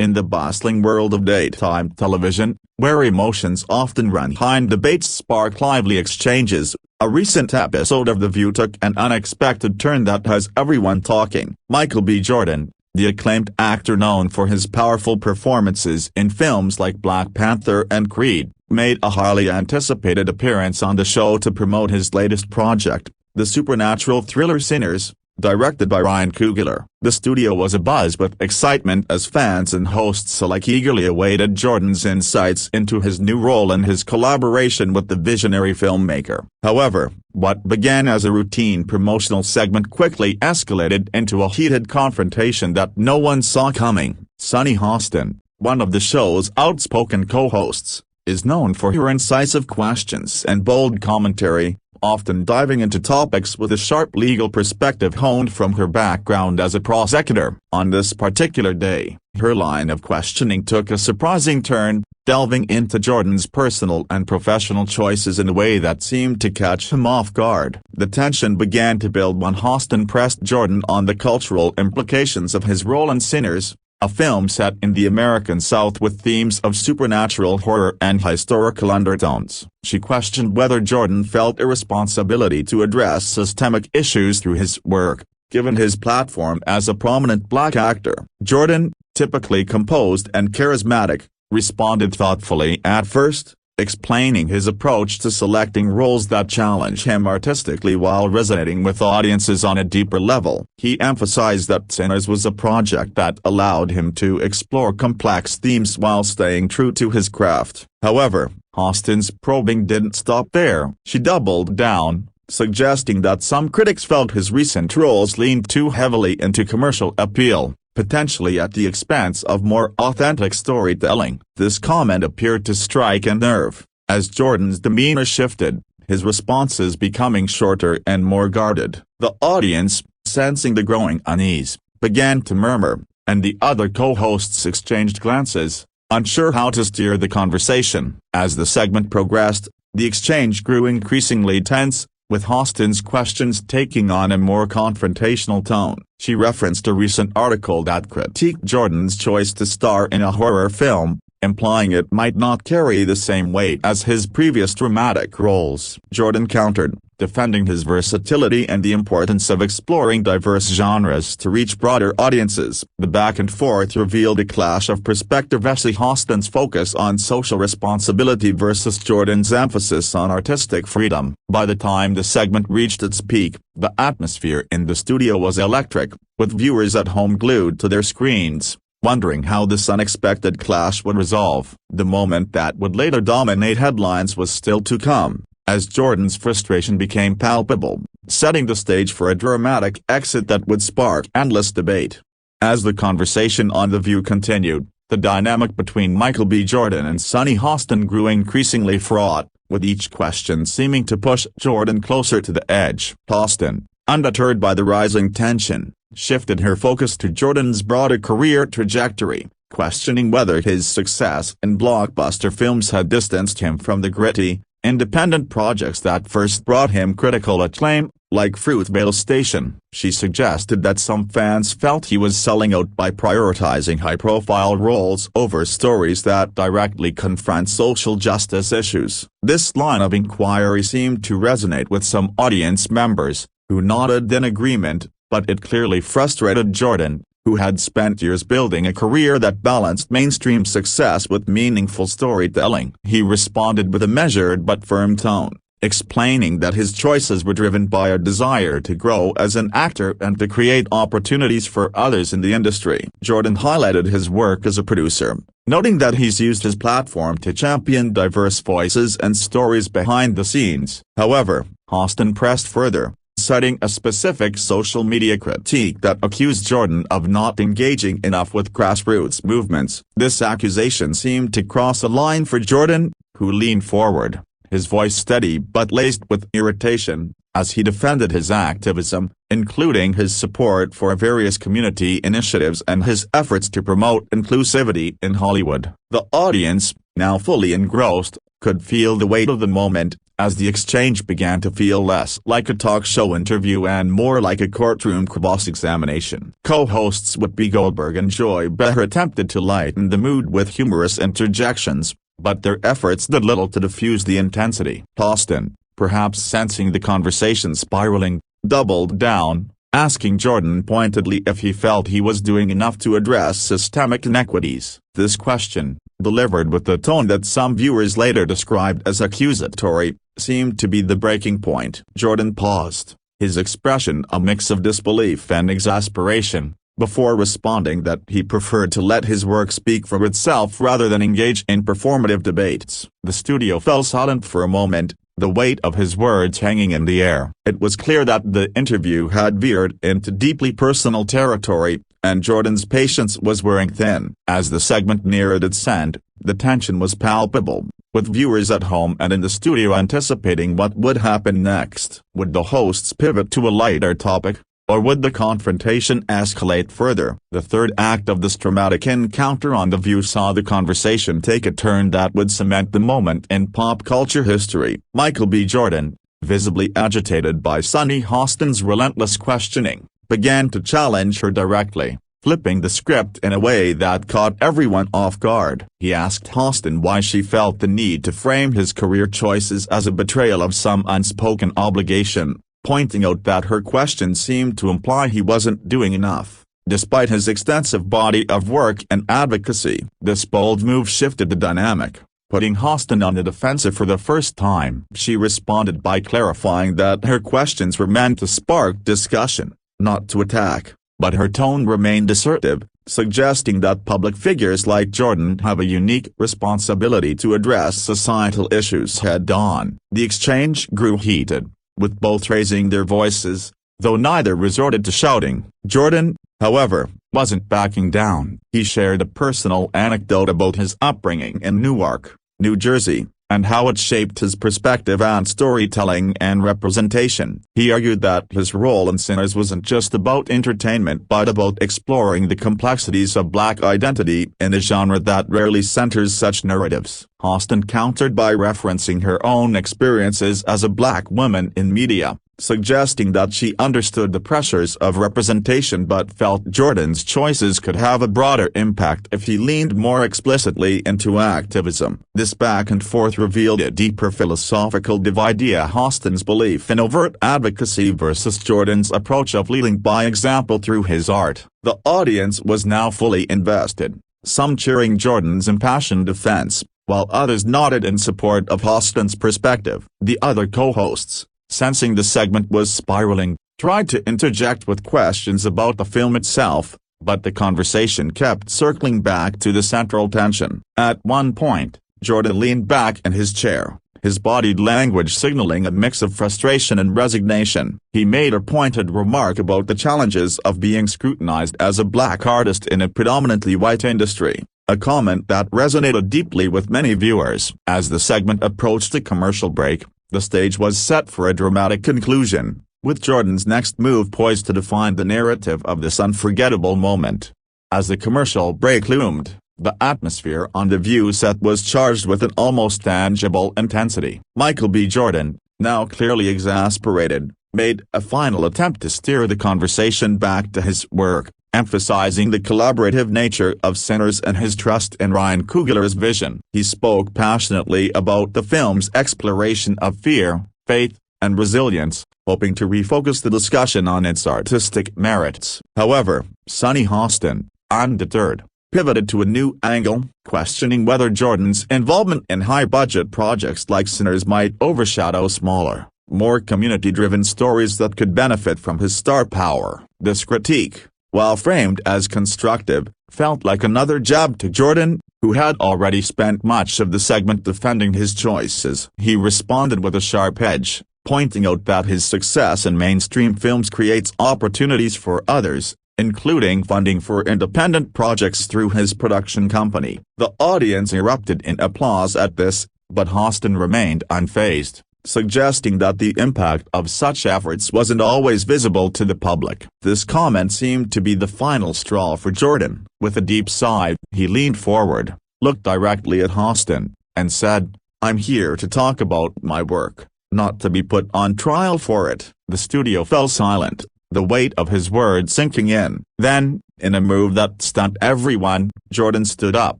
In the bustling world of daytime television, where emotions often run high and debates spark lively exchanges, a recent episode of The View took an unexpected turn that has everyone talking. Michael B. Jordan, the acclaimed actor known for his powerful performances in films like Black Panther and Creed, made a highly anticipated appearance on the show to promote his latest project, the supernatural thriller Sinners, directed by Ryan Coogler. The studio was abuzz with excitement as fans and hosts alike eagerly awaited Jordan's insights into his new role and his collaboration with the visionary filmmaker. However, what began as a routine promotional segment quickly escalated into a heated confrontation that no one saw coming. Sunny Hostin, one of the show's outspoken co-hosts, is known for her incisive questions and bold commentary, often diving into topics with a sharp legal perspective honed from her background as a prosecutor. On this particular day, her line of questioning took a surprising turn, delving into Jordan's personal and professional choices in a way that seemed to catch him off guard. The tension began to build when Hostin pressed Jordan on the cultural implications of his role in Sinners, a film set in the American South with themes of supernatural horror and historical undertones. She questioned whether Jordan felt a responsibility to address systemic issues through his work, given his platform as a prominent black actor. Jordan, typically composed and charismatic, responded thoughtfully at first, explaining his approach to selecting roles that challenge him artistically while resonating with audiences on a deeper level. He emphasized that Sinners was a project that allowed him to explore complex themes while staying true to his craft. However, Hostin's probing didn't stop there. She doubled down, suggesting that some critics felt his recent roles leaned too heavily into commercial appeal, potentially at the expense of more authentic storytelling. This comment appeared to strike a nerve, as Jordan's demeanor shifted, his responses becoming shorter and more guarded. The audience, sensing the growing unease, began to murmur, and the other co-hosts exchanged glances, unsure how to steer the conversation. As the segment progressed, the exchange grew increasingly tense, with Hostin's questions taking on a more confrontational tone. She referenced a recent article that critiqued Jordan's choice to star in a horror film, implying it might not carry the same weight as his previous dramatic roles. Jordan countered, defending his versatility and the importance of exploring diverse genres to reach broader audiences. The back and forth revealed a clash of perspective as Hostin's focus on social responsibility versus Jordan's emphasis on artistic freedom. By the time the segment reached its peak, the atmosphere in the studio was electric, with viewers at home glued to their screens, wondering how this unexpected clash would resolve. The moment that would later dominate headlines was still to come, as Jordan's frustration became palpable, setting the stage for a dramatic exit that would spark endless debate. As the conversation on The View continued, the dynamic between Michael B. Jordan and Sunny Hostin grew increasingly fraught, with each question seeming to push Jordan closer to the edge. Hostin, undeterred by the rising tension, shifted her focus to Jordan's broader career trajectory, questioning whether his success in blockbuster films had distanced him from the gritty, independent projects that first brought him critical acclaim, like Fruitvale Station. She suggested that some fans felt he was selling out by prioritizing high-profile roles over stories that directly confront social justice issues. This line of inquiry seemed to resonate with some audience members, who nodded in agreement, but it clearly frustrated Jordan, who had spent years building a career that balanced mainstream success with meaningful storytelling. He responded with a measured but firm tone, explaining that his choices were driven by a desire to grow as an actor and to create opportunities for others in the industry. Jordan highlighted his work as a producer, noting that he's used his platform to champion diverse voices and stories behind the scenes. However, Hostin pressed further, citing a specific social media critique that accused Jordan of not engaging enough with grassroots movements. This accusation seemed to cross a line for Jordan, who leaned forward, his voice steady but laced with irritation, as he defended his activism, including his support for various community initiatives and his efforts to promote inclusivity in Hollywood. The audience, now fully engrossed, could feel the weight of the moment, As the exchange began to feel less like a talk show interview and more like a courtroom cross-examination, co-hosts Whoopi Goldberg and Joy Behar attempted to lighten the mood with humorous interjections, but their efforts did little to diffuse the intensity. Austin, perhaps sensing the conversation spiraling, doubled down, asking Jordan pointedly if he felt he was doing enough to address systemic inequities. This question, delivered with the tone that some viewers later described as accusatory, seemed to be the breaking point. Jordan paused, his expression a mix of disbelief and exasperation, before responding that he preferred to let his work speak for itself rather than engage in performative debates. The studio fell silent for a moment, the weight of his words hanging in the air. It was clear that the interview had veered into deeply personal territory, and Jordan's patience was wearing thin. As the segment neared its end, the tension was palpable, with viewers at home and in the studio anticipating what would happen next. Would the hosts pivot to a lighter topic, or would the confrontation escalate further? The third act of this dramatic encounter on The View saw the conversation take a turn that would cement the moment in pop culture history. Michael B. Jordan, visibly agitated by Sunny Hostin's relentless questioning, began to challenge her directly, flipping the script in a way that caught everyone off guard. He asked Hostin why she felt the need to frame his career choices as a betrayal of some unspoken obligation, pointing out that her question seemed to imply he wasn't doing enough, despite his extensive body of work and advocacy. This bold move shifted the dynamic, putting Hostin on the defensive for the first time. She responded by clarifying that her questions were meant to spark discussion, not to attack, but her tone remained assertive, suggesting that public figures like Jordan have a unique responsibility to address societal issues head-on. The exchange grew heated, with both raising their voices, though neither resorted to shouting. Jordan, however, wasn't backing down. He shared a personal anecdote about his upbringing in Newark, New Jersey, and how it shaped his perspective on storytelling and representation. He argued that his role in Sinners wasn't just about entertainment but about exploring the complexities of black identity in a genre that rarely centers such narratives. Hostin countered by referencing her own experiences as a black woman in media, suggesting that she understood the pressures of representation but felt Jordan's choices could have a broader impact if he leaned more explicitly into activism. This back and forth revealed a deeper philosophical divide: Hostin's belief in overt advocacy versus Jordan's approach of leading by example through his art. The audience was now fully invested, some cheering Jordan's impassioned defense, while others nodded in support of Hostin's perspective. The other co-hosts, sensing the segment was spiraling, tried to interject with questions about the film itself, but the conversation kept circling back to the central tension. At one point, Jordan leaned back in his chair, his body language signaling a mix of frustration and resignation. He made a pointed remark about the challenges of being scrutinized as a black artist in a predominantly white industry, a comment that resonated deeply with many viewers. As the segment approached a commercial break, the stage was set for a dramatic conclusion, with Jordan's next move poised to define the narrative of this unforgettable moment. As the commercial break loomed, the atmosphere on The View set was charged with an almost tangible intensity. Michael B. Jordan, now clearly exasperated, made a final attempt to steer the conversation back to his work, emphasizing the collaborative nature of Sinners and his trust in Ryan Coogler's vision. He spoke passionately about the film's exploration of fear, faith, and resilience, hoping to refocus the discussion on its artistic merits. However, Sunny Hostin, undeterred, pivoted to a new angle, questioning whether Jordan's involvement in high-budget projects like Sinners might overshadow smaller, more community-driven stories that could benefit from his star power. This critique, while framed as constructive, felt like another jab to Jordan, who had already spent much of the segment defending his choices. He responded with a sharp edge, pointing out that his success in mainstream films creates opportunities for others, including funding for independent projects through his production company. The audience erupted in applause at this, but Hostin remained unfazed, suggesting that the impact of such efforts wasn't always visible to the public. This comment seemed to be the final straw for Jordan. With a deep sigh, he leaned forward, looked directly at Hostin, and said, "I'm here to talk about my work, not to be put on trial for it. The studio fell silent, the weight of his words sinking in. Then, in a move that stunned everyone, Jordan stood up,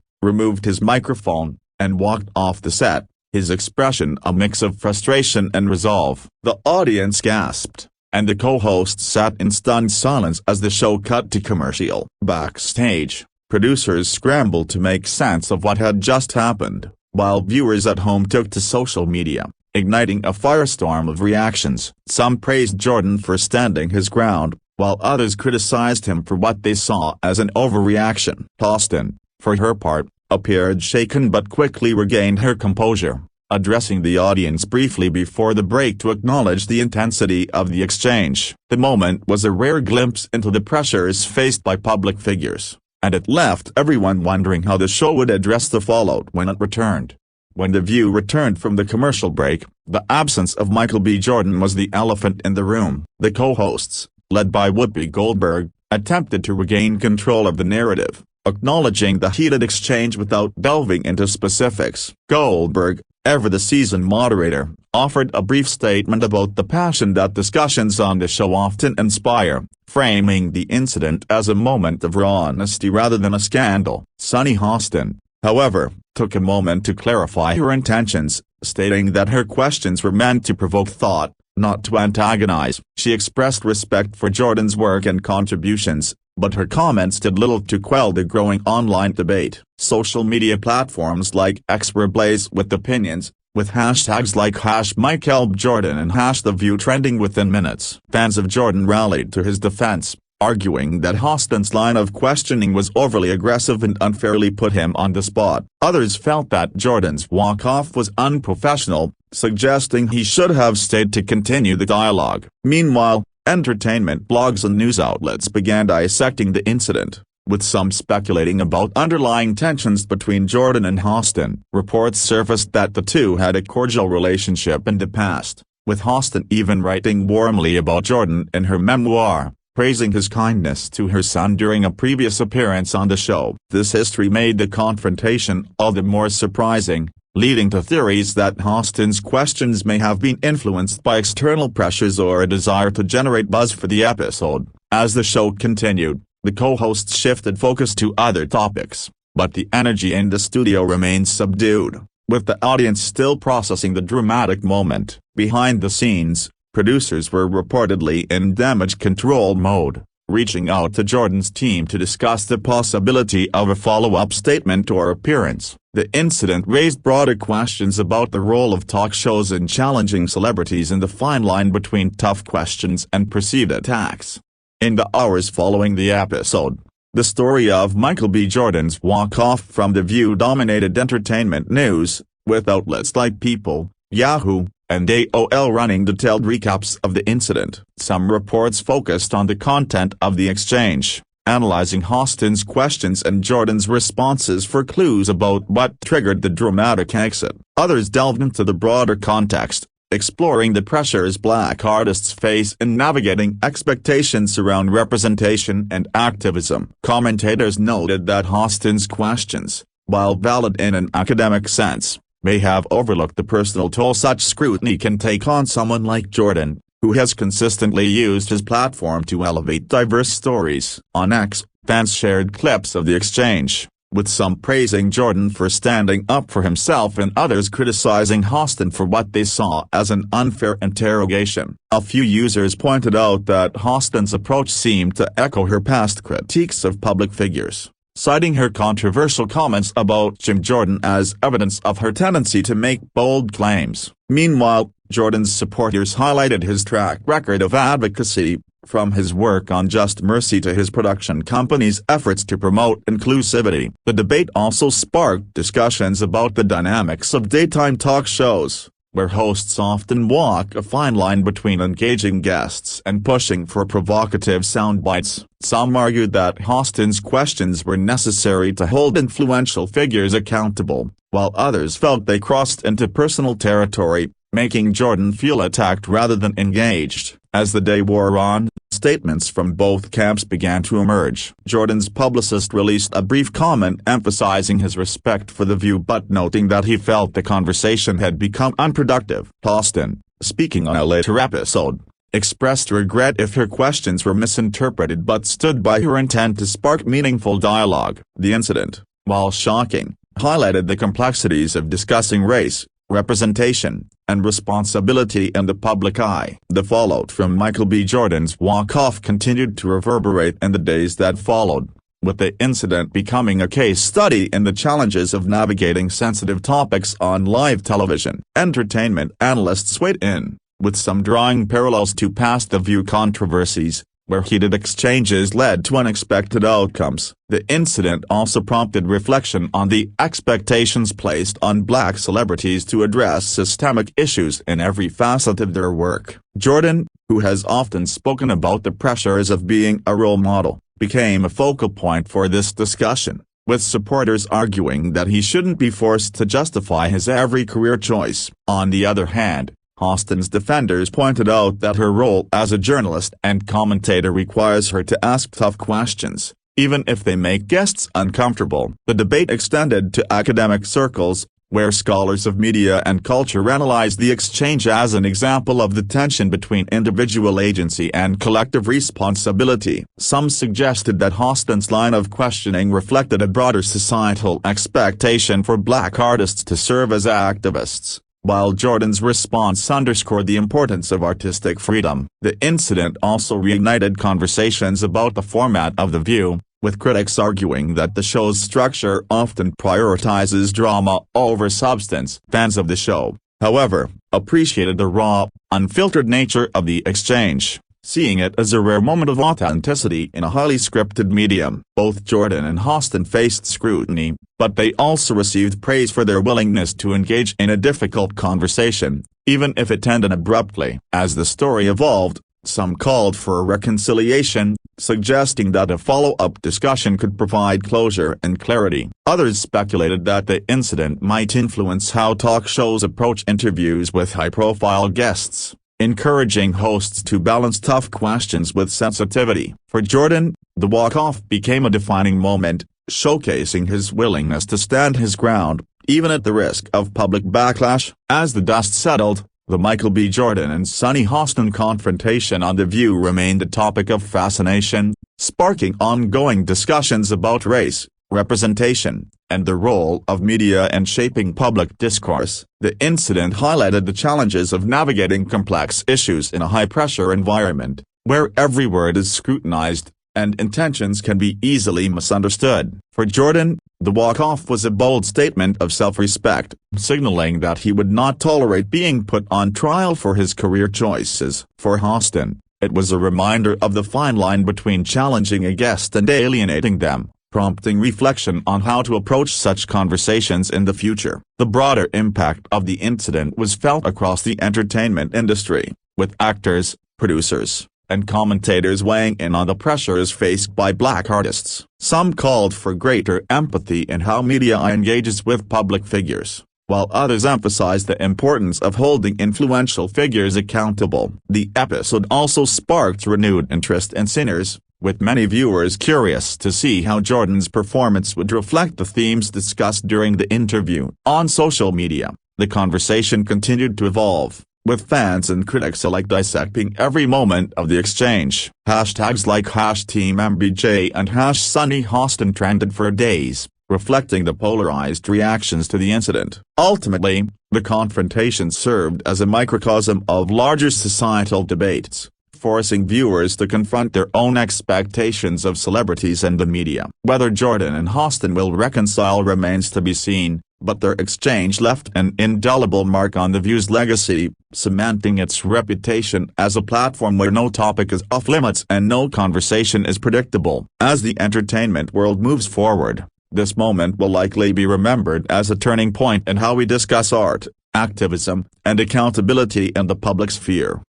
removed his microphone, and walked off the set, his expression a mix of frustration and resolve. The audience gasped, and the co-hosts sat in stunned silence as the show cut to commercial. Backstage, producers scrambled to make sense of what had just happened, while viewers at home took to social media, igniting a firestorm of reactions. Some praised Jordan for standing his ground, while others criticized him for what they saw as an overreaction. Austin, for her part, appeared shaken but quickly regained her composure, addressing the audience briefly before the break to acknowledge the intensity of the exchange. The moment was a rare glimpse into the pressures faced by public figures, and it left everyone wondering how the show would address the fallout when it returned. When The View returned from the commercial break, the absence of Michael B. Jordan was the elephant in the room. The co-hosts, led by Whoopi Goldberg, attempted to regain control of the narrative, acknowledging the heated exchange without delving into specifics. Goldberg, ever the seasoned moderator, offered a brief statement about the passion that discussions on the show often inspire, framing the incident as a moment of raw honesty rather than a scandal. Sunny Hostin, however, took a moment to clarify her intentions, stating that her questions were meant to provoke thought, not to antagonize. She expressed respect for Jordan's work and contributions, but her comments did little to quell the growing online debate. Social media platforms like X were ablaze with opinions, with hashtags like #MikeHelpJordan and #TheView trending within minutes. Fans of Jordan rallied to his defense, arguing that Hostin's line of questioning was overly aggressive and unfairly put him on the spot. Others felt that Jordan's walk-off was unprofessional, suggesting he should have stayed to continue the dialogue. Meanwhile, entertainment blogs and news outlets began dissecting the incident, with some speculating about underlying tensions between Jordan and Hostin. Reports surfaced that the two had a cordial relationship in the past, with Hostin even writing warmly about Jordan in her memoir, praising his kindness to her son during a previous appearance on the show. This history made the confrontation all the more surprising, leading to theories that Hostin's questions may have been influenced by external pressures or a desire to generate buzz for the episode. As the show continued, the co-hosts shifted focus to other topics, but the energy in the studio remained subdued, with the audience still processing the dramatic moment. Behind the scenes, producers were reportedly in damage control mode, reaching out to Jordan's team to discuss the possibility of a follow-up statement or appearance. The incident raised broader questions about the role of talk shows in challenging celebrities and the fine line between tough questions and perceived attacks. In the hours following the episode, the story of Michael B. Jordan's walk-off from The View dominated entertainment news, with outlets like People, Yahoo, and AOL running detailed recaps of the incident. Some reports focused on the content of the exchange, analyzing Hostin's questions and Jordan's responses for clues about what triggered the dramatic exit. Others delved into the broader context, exploring the pressures Black artists face in navigating expectations around representation and activism. Commentators noted that Hostin's questions, while valid in an academic sense, may have overlooked the personal toll such scrutiny can take on someone like Jordan, who has consistently used his platform to elevate diverse stories. On X, fans shared clips of the exchange, with some praising Jordan for standing up for himself and others criticizing Hostin for what they saw as an unfair interrogation. A few users pointed out that Hostin's approach seemed to echo her past critiques of public figures, citing her controversial comments about Jim Jordan as evidence of her tendency to make bold claims. Meanwhile, Jordan's supporters highlighted his track record of advocacy, from his work on Just Mercy to his production company's efforts to promote inclusivity. The debate also sparked discussions about the dynamics of daytime talk shows, where hosts often walk a fine line between engaging guests and pushing for provocative soundbites. Some argued that Hostin's questions were necessary to hold influential figures accountable, while others felt they crossed into personal territory, making Jordan feel attacked rather than engaged. As the day wore on, statements from both camps began to emerge. Jordan's publicist released a brief comment emphasizing his respect for The View but noting that he felt the conversation had become unproductive. Hostin, speaking on a later episode, expressed regret if her questions were misinterpreted but stood by her intent to spark meaningful dialogue. The incident, while shocking, highlighted the complexities of discussing race, representation, and responsibility in the public eye. The fallout from Michael B. Jordan's walk-off continued to reverberate in the days that followed, with the incident becoming a case study in the challenges of navigating sensitive topics on live television. Entertainment analysts weighed in, with some drawing parallels to past The View controversies, where heated exchanges led to unexpected outcomes. The incident also prompted reflection on the expectations placed on black celebrities to address systemic issues in every facet of their work. Jordan, who has often spoken about the pressures of being a role model, became a focal point for this discussion, with supporters arguing that he shouldn't be forced to justify his every career choice. On the other hand, Austin's defenders pointed out that her role as a journalist and commentator requires her to ask tough questions, even if they make guests uncomfortable. The debate extended to academic circles, where scholars of media and culture analyzed the exchange as an example of the tension between individual agency and collective responsibility. Some suggested that Austin's line of questioning reflected a broader societal expectation for black artists to serve as activists, while Jordan's response underscored the importance of artistic freedom. The incident also reignited conversations about the format of The View, with critics arguing that the show's structure often prioritizes drama over substance. Fans of the show, however, appreciated the raw, unfiltered nature of the exchange, seeing it as a rare moment of authenticity in a highly scripted medium. Both Jordan and Austin faced scrutiny, but they also received praise for their willingness to engage in a difficult conversation, even if it ended abruptly. As the story evolved, some called for a reconciliation, suggesting that a follow-up discussion could provide closure and clarity. Others speculated that the incident might influence how talk shows approach interviews with high-profile guests, encouraging hosts to balance tough questions with sensitivity. For Jordan, the walk-off became a defining moment, showcasing his willingness to stand his ground, even at the risk of public backlash. As the dust settled, the Michael B. Jordan and Sunny Hostin confrontation on The View remained a topic of fascination, sparking ongoing discussions about race, representation, and the role of media in shaping public discourse. The incident highlighted the challenges of navigating complex issues in a high-pressure environment, where every word is scrutinized, and intentions can be easily misunderstood. For Jordan, the walk-off was a bold statement of self-respect, signaling that he would not tolerate being put on trial for his career choices. For Hostin, it was a reminder of the fine line between challenging a guest and alienating them, prompting reflection on how to approach such conversations in the future. The broader impact of the incident was felt across the entertainment industry, with actors, producers, and commentators weighing in on the pressures faced by black artists. Some called for greater empathy in how media engages with public figures, while others emphasized the importance of holding influential figures accountable. The episode also sparked renewed interest in Sinners, with many viewers curious to see how Jordan's performance would reflect the themes discussed during the interview. On social media, the conversation continued to evolve, with fans and critics alike dissecting every moment of the exchange. Hashtags like #TeamMBJ and #SunnyHostin trended for days, reflecting the polarized reactions to the incident. Ultimately, the confrontation served as a microcosm of larger societal debates, forcing viewers to confront their own expectations of celebrities and the media. Whether Jordan and Hostin will reconcile remains to be seen, but their exchange left an indelible mark on The View's legacy, cementing its reputation as a platform where no topic is off-limits and no conversation is predictable. As the entertainment world moves forward, this moment will likely be remembered as a turning point in how we discuss art, activism, and accountability in the public sphere.